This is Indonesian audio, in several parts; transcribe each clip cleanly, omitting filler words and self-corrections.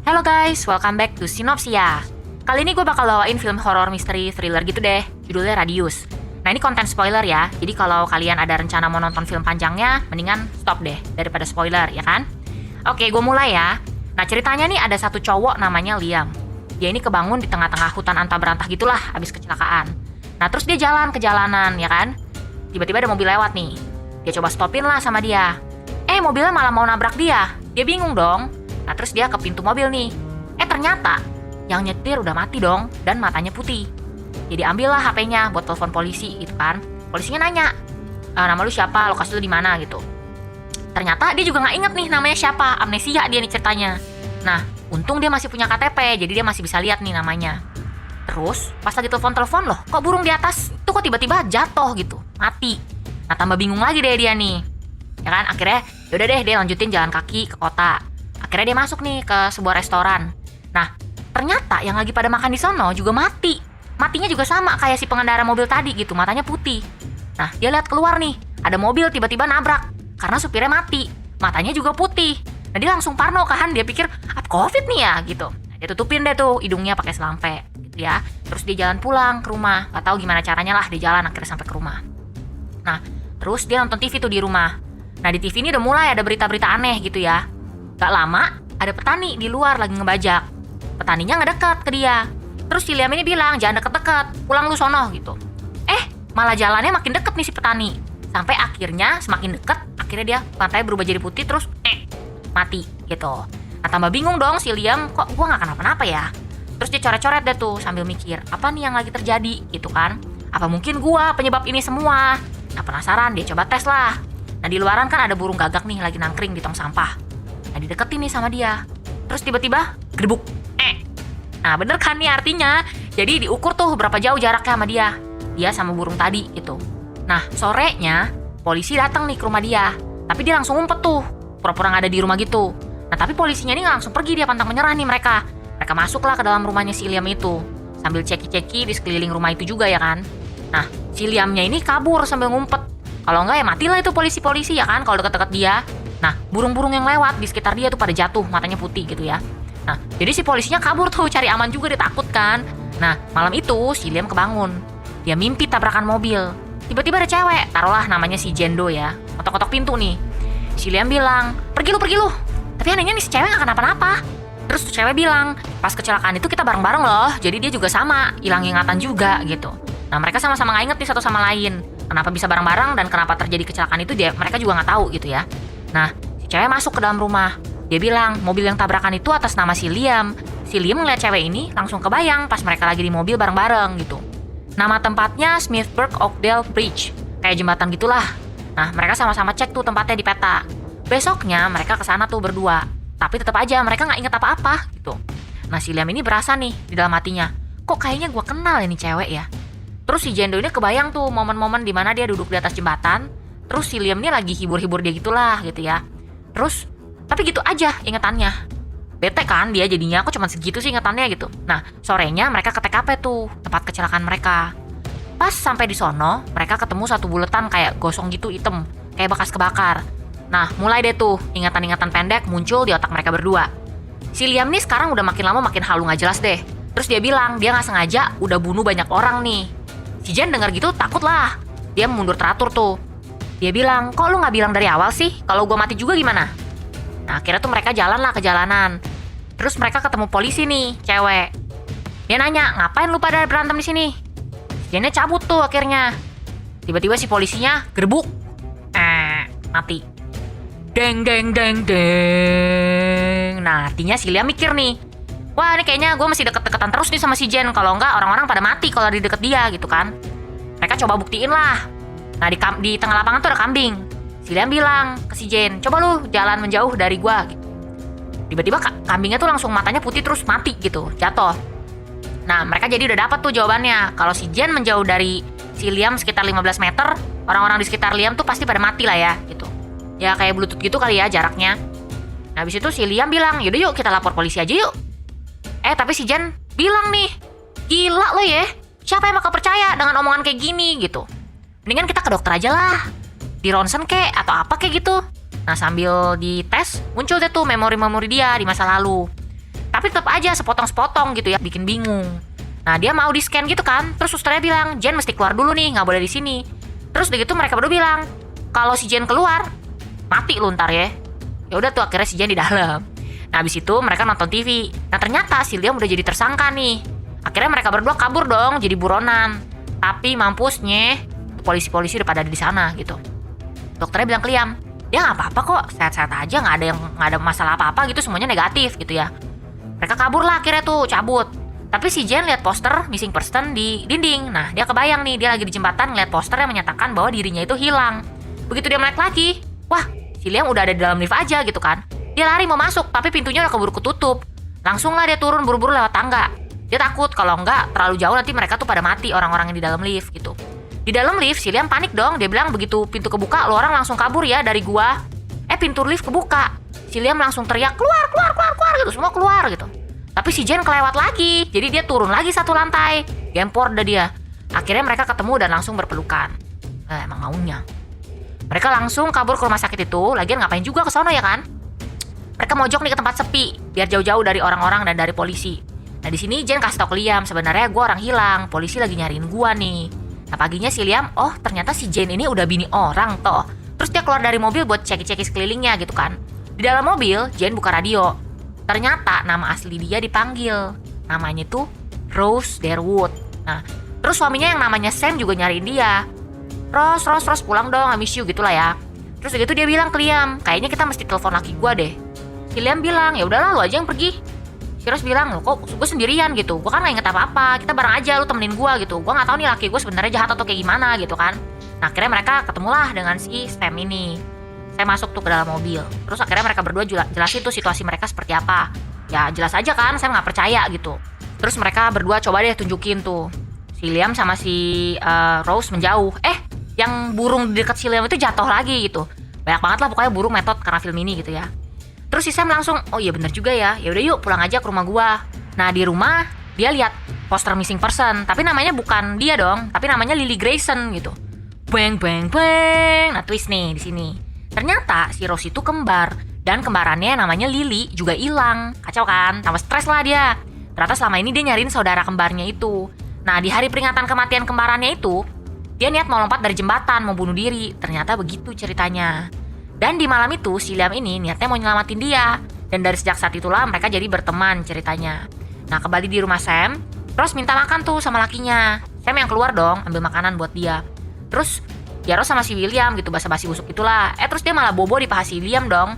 Halo guys, welcome back to Sinopsia. Kali ini gue bakal bawain film horor misteri thriller gitu deh, judulnya Radius. Nah ini konten spoiler ya, jadi kalau kalian ada rencana mau nonton film panjangnya, mendingan stop deh, daripada spoiler, ya kan? Oke, gue mulai ya. Nah ceritanya nih ada satu cowok namanya Liam. Dia ini kebangun di tengah-tengah hutan antah berantah gitulah, abis kecelakaan. Nah terus dia jalan ke jalanan, ya kan? Tiba-tiba ada mobil lewat nih. Dia coba stopin lah sama dia. Mobilnya malah mau nabrak dia. Dia bingung dong. Nah terus dia ke pintu mobil nih. Ternyata yang nyetir udah mati dong dan matanya putih. Jadi ambillah HP-nya buat telepon polisi gitu kan. Polisinya nanya, nama lu siapa, lokasi lu di mana gitu. Ternyata dia juga nggak inget nih namanya siapa, amnesia dia nih ceritanya. Nah untung dia masih punya KTP, jadi dia masih bisa lihat nih namanya. Terus pas lagi telepon loh, kok burung di atas itu kok tiba-tiba jatuh gitu, mati. Nah tambah bingung lagi deh dia nih. Ya kan akhirnya yaudah deh dia lanjutin jalan kaki ke kota. Akhirnya dia masuk nih ke sebuah restoran. Nah, ternyata yang lagi pada makan di sono juga mati. Matinya juga sama kayak si pengendara mobil tadi gitu, matanya putih. Nah, dia lihat keluar nih, ada mobil tiba-tiba nabrak karena supirnya mati, matanya juga putih. Nah, dia langsung parno kan, dia pikir, "Apa COVID nih ya?" gitu. Nah, dia tutupin deh tuh hidungnya pakai selampe gitu ya. Terus dia jalan pulang ke rumah, gak tahu gimana caranya lah dia jalan akhirnya sampai ke rumah. Nah, terus dia nonton TV tuh di rumah. Nah, di TV ini udah mulai ada berita-berita aneh gitu ya. Gak lama, ada petani di luar lagi ngebajak. Petaninya ngedekat ke dia. Terus si Liam ini bilang, jangan deket-deket, pulang lu sono gitu. Malah jalannya makin deket nih si petani. Sampai akhirnya semakin deket, akhirnya dia pantainya berubah jadi putih terus mati gitu. Nah tambah bingung dong si Liam, kok gua gak kenapa-napa ya? Terus dia coret-coret deh tuh sambil mikir, apa nih yang lagi terjadi gitu kan? Apa mungkin gua penyebab ini semua? Nah penasaran, dia coba tes lah. Nah di luaran kan ada burung gagak nih lagi nangkring di tong sampah. Nah dideketin nih sama dia. Terus tiba-tiba gedebuk. Nah bener kan nih artinya. Jadi diukur tuh berapa jauh jaraknya sama dia. Dia sama burung tadi gitu. Nah sorenya polisi datang nih ke rumah dia. Tapi dia langsung ngumpet tuh, pura-pura gak ada di rumah gitu. Nah tapi polisinya ini gak langsung pergi, dia pantang menyerah nih mereka. Mereka masuklah ke dalam rumahnya si Liam itu. Sambil ceki-ceki di sekeliling rumah itu juga ya kan. Nah si Liamnya ini kabur sambil ngumpet. Kalau enggak ya matilah itu polisi-polisi ya kan kalau deket-deket dia. Nah, burung-burung yang lewat di sekitar dia tuh pada jatuh, matanya putih gitu ya. Nah, jadi si polisinya kabur tuh cari aman juga, dia takut kan. Nah, malam itu si Liam kebangun. Dia mimpi tabrakan mobil. Tiba-tiba ada cewek, taruhlah namanya si Jendo ya. Ketok-ketok pintu nih. Si Liam bilang, pergi lu. Tapi anehnya nih si cewek gak kenapa-napa. Terus cewek bilang, pas kecelakaan itu kita bareng-bareng loh. Jadi dia juga sama, hilang ingatan juga gitu. Nah, mereka sama-sama gak inget nih satu sama lain. Kenapa bisa bareng-bareng dan kenapa terjadi kecelakaan itu mereka juga nggak tahu gitu ya. Nah, si cewek masuk ke dalam rumah. Dia bilang mobil yang tabrakan itu atas nama si Liam. Si Liam ngeliat cewek ini langsung kebayang pas mereka lagi di mobil bareng-bareng gitu. Nama tempatnya Smithburg Oakdale Bridge, kayak jembatan gitulah. Nah, mereka sama-sama cek tuh tempatnya di peta. Besoknya mereka kesana tuh berdua. Tapi tetap aja mereka nggak inget apa-apa gitu. Nah, si Liam ini berasa nih di dalam hatinya, kok kayaknya gue kenal ini cewek ya. Terus si Jendo ini kebayang tuh momen-momen dimana dia duduk di atas jembatan. Terus si Liam ini lagi hibur-hibur dia gitulah gitu ya. Terus, tapi gitu aja ingetannya. Bete kan dia jadinya, kok cuma segitu sih ingetannya gitu. Nah, sorenya mereka ke TKP tuh, tempat kecelakaan mereka. Pas sampai di sono, mereka ketemu satu buletan kayak gosong gitu hitam, kayak bekas kebakar. Nah, mulai deh tuh ingatan-ingatan pendek muncul di otak mereka berdua. Si Liam nih sekarang udah makin lama makin halu gak jelas deh. Terus dia bilang dia gak sengaja udah bunuh banyak orang nih. Si Jen dengar gitu takut lah. Dia mundur teratur tuh. Dia bilang, kok lu gak bilang dari awal sih? Kalau gue mati juga gimana? Nah akhirnya tuh mereka jalan lah ke jalanan. Terus mereka ketemu polisi nih, cewek. Dia nanya, ngapain lu pada berantem di sini? Si Jennya cabut tuh akhirnya. Tiba-tiba si polisinya gerbuk. Mati. Deng. Nah artinya si Liam mikir nih, wah ini kayaknya gue masih deket-deketan terus nih sama si Jen. Kalau enggak orang-orang pada mati kalau di deket dia gitu kan. Mereka coba buktiin lah. Nah di tengah lapangan tuh ada kambing. Si Liam bilang ke si Jen, coba lu jalan menjauh dari gue gitu. Tiba-tiba kambingnya tuh langsung matanya putih terus mati gitu, jatuh. Nah mereka jadi udah dapat tuh jawabannya. Kalau si Jen menjauh dari si Liam sekitar 15 meter, orang-orang di sekitar Liam tuh pasti pada mati lah ya gitu. Ya kayak bluetooth gitu kali ya jaraknya. Nah habis itu si Liam bilang, yaudah yuk kita lapor polisi aja yuk. Tapi si Jen bilang nih, gila lo ya, siapa yang bakal percaya dengan omongan kayak gini gitu. Mendingan kita ke dokter aja lah, di ronsen kek atau apa kayak gitu. Nah sambil dites muncul deh tuh memori-memori dia di masa lalu. Tapi tetap aja sepotong-sepotong gitu ya, bikin bingung. Nah dia mau di scan gitu kan, terus susternya bilang Jen mesti keluar dulu nih, nggak boleh di sini. Terus begitu mereka berdua bilang kalau si Jen keluar mati lu ntar ya. Ya udah tuh akhirnya si Jen di dalam. Nah abis itu mereka nonton TV. Nah ternyata si Liam udah jadi tersangka nih. Akhirnya mereka berdua kabur dong, jadi buronan. Tapi mampusnya polisi-polisi udah pada ada di sana gitu. Dokternya bilang ke Liam, dia nggak apa-apa kok, sehat-sehat aja, nggak ada masalah apa-apa gitu, semuanya negatif gitu ya. Mereka kabur lah akhirnya tuh, cabut. Tapi si Jen lihat poster missing person di dinding. Nah dia kebayang nih, dia lagi di jembatan ngeliat poster yang menyatakan bahwa dirinya itu hilang. Begitu dia melek lagi, wah si Liam udah ada di dalam lift aja gitu kan. Dia lari mau masuk, tapi pintunya udah keburu ketutup. Langsung lah dia turun buru-buru lewat tangga. Dia takut kalau enggak terlalu jauh nanti mereka tuh pada mati orang-orang yang di dalam lift gitu. Di dalam lift si Liam panik dong, dia bilang begitu pintu kebuka lu orang langsung kabur ya dari gua. Pintu lift kebuka. Si Liam langsung teriak keluar gitu, semua keluar gitu. Tapi si Jen kelewat lagi, jadi dia turun lagi satu lantai. Gempor dah dia. Akhirnya mereka ketemu dan langsung berpelukan. Emang maunya. Mereka langsung kabur ke rumah sakit itu, lagian ngapain juga ke sono ya kan? Mereka mojok nih ke tempat sepi, biar jauh-jauh dari orang-orang dan dari polisi. Nah di sini Jen kasih tau ke Liam, sebenarnya gue orang hilang, polisi lagi nyariin gue nih. Nah paginya si Liam, oh ternyata si Jen ini udah bini orang toh. Terus dia keluar dari mobil buat ceki-ceki sekelilingnya gitu kan. Di dalam mobil, Jen buka radio. Ternyata nama asli dia dipanggil. Namanya tuh Rose Derwood. Nah, terus suaminya yang namanya Sam juga nyariin dia. Rose pulang dong, I miss you gitulah ya. Terus begitu dia bilang ke Liam, kayaknya kita mesti telepon laki gue deh. Si Liam bilang, ya udahlah lu aja yang pergi. Si Rose bilang, loh kok gue sendirian gitu. Gue kan gak inget apa-apa, kita bareng aja, lu temenin gue gitu. Gue gak tahu nih laki gue sebenarnya jahat atau kayak gimana gitu kan. Nah akhirnya mereka ketemulah dengan si Sam ini. Saya masuk tuh ke dalam mobil. Terus akhirnya mereka berdua jelasin tuh situasi mereka seperti apa. Ya jelas aja kan, saya nggak percaya gitu. Terus mereka berdua coba deh tunjukin tuh. Si Liam sama si Rose menjauh. Yang burung di dekat si Liam itu jatuh lagi gitu. Banyak banget lah pokoknya burung metode karena film ini gitu ya. Terus si Sam langsung, oh iya bener juga ya. Ya udah yuk pulang aja ke rumah gua. Nah di rumah dia lihat poster missing person. Tapi namanya bukan dia dong. Tapi namanya Lily Grayson gitu. Bang. Nah twist nih di sini. Ternyata si Rose itu kembar. Dan kembarannya namanya Lily juga hilang. Kacau kan? Tambah stres lah dia. Ternyata selama ini dia nyariin saudara kembarnya itu. Nah di hari peringatan kematian kembarannya itu, dia niat mau lompat dari jembatan, mau bunuh diri. Ternyata begitu ceritanya. Dan di malam itu si Liam ini niatnya mau nyelamatin dia. Dan dari sejak saat itulah mereka jadi berteman ceritanya. Nah kembali di rumah Sam, Rose minta makan tuh sama lakinya. Sam yang keluar dong ambil makanan buat dia. Terus ya Rose sama si William gitu basa-basi busuk itulah. Terus dia malah bobo di paha si William dong.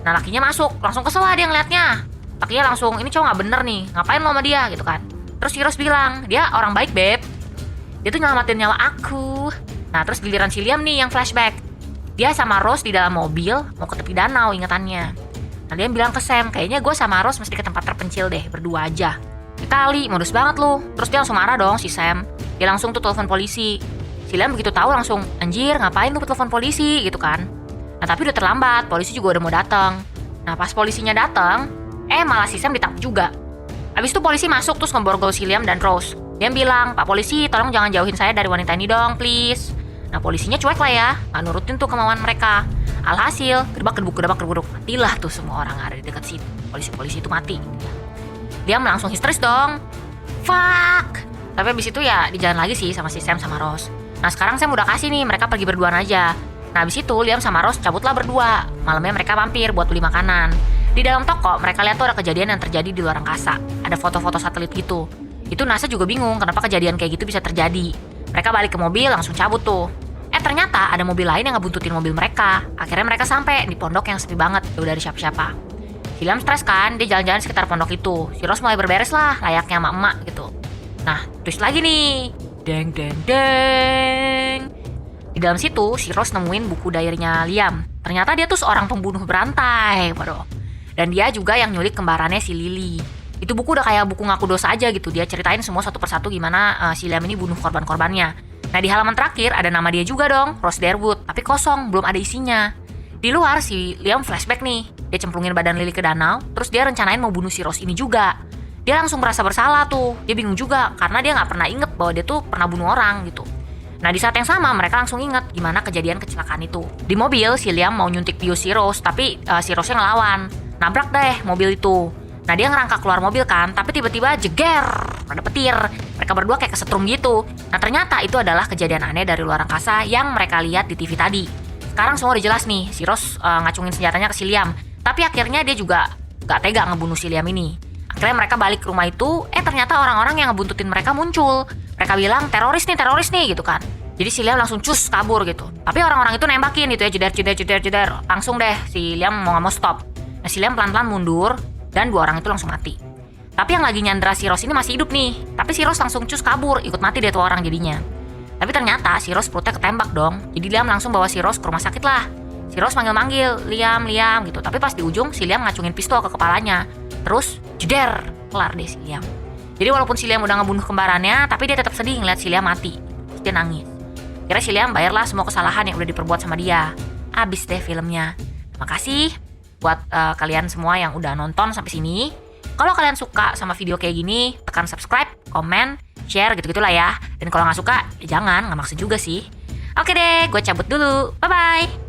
Nah lakinya masuk, langsung kesel lah dia ngeliatnya. Lakinya langsung, ini cowok gak bener nih, ngapain lo sama dia gitu kan. Terus si Rose bilang, dia orang baik beb. Dia tuh nyelamatin nyawa aku. Nah terus giliran si Liam nih yang flashback. Dia sama Rose di dalam mobil, mau ke tepi danau ingetannya. Nah Liam bilang ke Sam, kayaknya gue sama Rose mesti ke tempat terpencil deh, berdua aja. Kali, modus banget lu. Terus dia langsung marah dong si Sam. Dia langsung tuh telepon polisi. Si Liam begitu tahu langsung, anjir ngapain lu telepon polisi gitu kan. Nah tapi udah terlambat, polisi juga udah mau datang. Nah pas polisinya datang, malah si Sam ditangkap juga. Habis itu polisi masuk terus ngeborgol si Liam dan Rose. Dia bilang, Pak polisi tolong jangan jauhin saya dari wanita ini dong please. Nah polisinya cuek lah ya, gak nurutin tuh kemauan mereka. Alhasil, gedebak-gedebuk, matilah tuh semua orang ada di dekat situ. Polisi-polisi itu mati. Liam langsung histeris dong. Fuck. Tapi habis itu ya di jalan lagi sih sama si Sam sama Rose. Nah sekarang Sam udah kasih nih mereka pergi berduaan aja. Nah abis itu Liam sama Rose cabutlah berdua. Malamnya mereka mampir buat beli makanan. Di dalam toko mereka lihat tuh ada kejadian yang terjadi di luar angkasa. Ada foto-foto satelit gitu. Itu NASA juga bingung kenapa kejadian kayak gitu bisa terjadi. Mereka balik ke mobil langsung cabut tuh. Ternyata ada mobil lain yang ngebuntutin mobil mereka. Akhirnya mereka sampai di pondok yang sepi banget, jauh dari siapa-siapa. Si Liam stres kan, dia jalan-jalan sekitar pondok itu. Si Rose mulai berberes lah, layaknya emak-emak gitu. Nah, twist lagi nih. Deng. Di dalam situ, si Rose nemuin buku diary-nya Liam. Ternyata dia tuh seorang pembunuh berantai. Waduh. Dan dia juga yang nyulik kembarannya si Lily. Itu buku udah kayak buku ngaku dosa aja gitu. Dia ceritain semua satu persatu gimana si Liam ini bunuh korban-korbannya. Nah di halaman terakhir ada nama dia juga dong, Rose Derwood. Tapi kosong, belum ada isinya. Di luar si Liam flashback nih. Dia cemplungin badan Lily ke danau. Terus dia rencanain mau bunuh si Rose ini juga. Dia langsung merasa bersalah tuh. Dia bingung juga karena dia gak pernah inget bahwa dia tuh pernah bunuh orang gitu. Nah di saat yang sama mereka langsung inget gimana kejadian kecelakaan itu. Di mobil si Liam mau nyuntik bius si Rose. Tapi si Rose-nya ngelawan. Nabrak deh mobil itu. Nah Nah dia ngerangkak keluar mobil kan, tapi tiba-tiba jeger, ada petir. Mereka berdua kayak kesetrum gitu. Nah ternyata itu adalah kejadian aneh dari luar angkasa yang mereka lihat di TV tadi. Sekarang semua udah jelas nih, si Rose ngacungin senjatanya ke si Liam. Tapi akhirnya dia juga gak tega ngebunuh si Liam ini. Akhirnya mereka balik ke rumah itu, ternyata orang-orang yang ngebuntutin mereka muncul. Mereka bilang teroris nih gitu kan. Jadi si Liam langsung cus kabur gitu. Tapi orang-orang itu nembakin gitu ya, jeder. Langsung deh si Liam mau gak mau stop. Nah si Liam pelan-pelan mundur dan 2 orang itu langsung mati. Tapi yang lagi nyandra si Rose ini masih hidup nih. Tapi si Rose langsung cus kabur, ikut mati deh 2 orang jadinya. Tapi ternyata si Rose perutnya ketembak dong. Jadi Liam langsung bawa si Rose ke rumah sakit lah. Si Rose manggil-manggil, Liam gitu. Tapi pas di ujung si Liam ngacungin pistol ke kepalanya. Terus jeder, kelar deh si Liam. Jadi walaupun si Liam udah ngebunuh kembarannya, tapi dia tetap sedih ngeliat si Liam mati. Terus dia nangis. Kira si Liam bayarlah semua kesalahan yang udah diperbuat sama dia. Abis deh filmnya. Terima kasih buat kalian semua yang udah nonton sampai sini. Kalau kalian suka sama video kayak gini, tekan subscribe, komen, share gitu-gitulah ya. Dan kalau nggak suka, ya jangan, nggak maksud juga sih. Oke deh, gue cabut dulu. Bye-bye.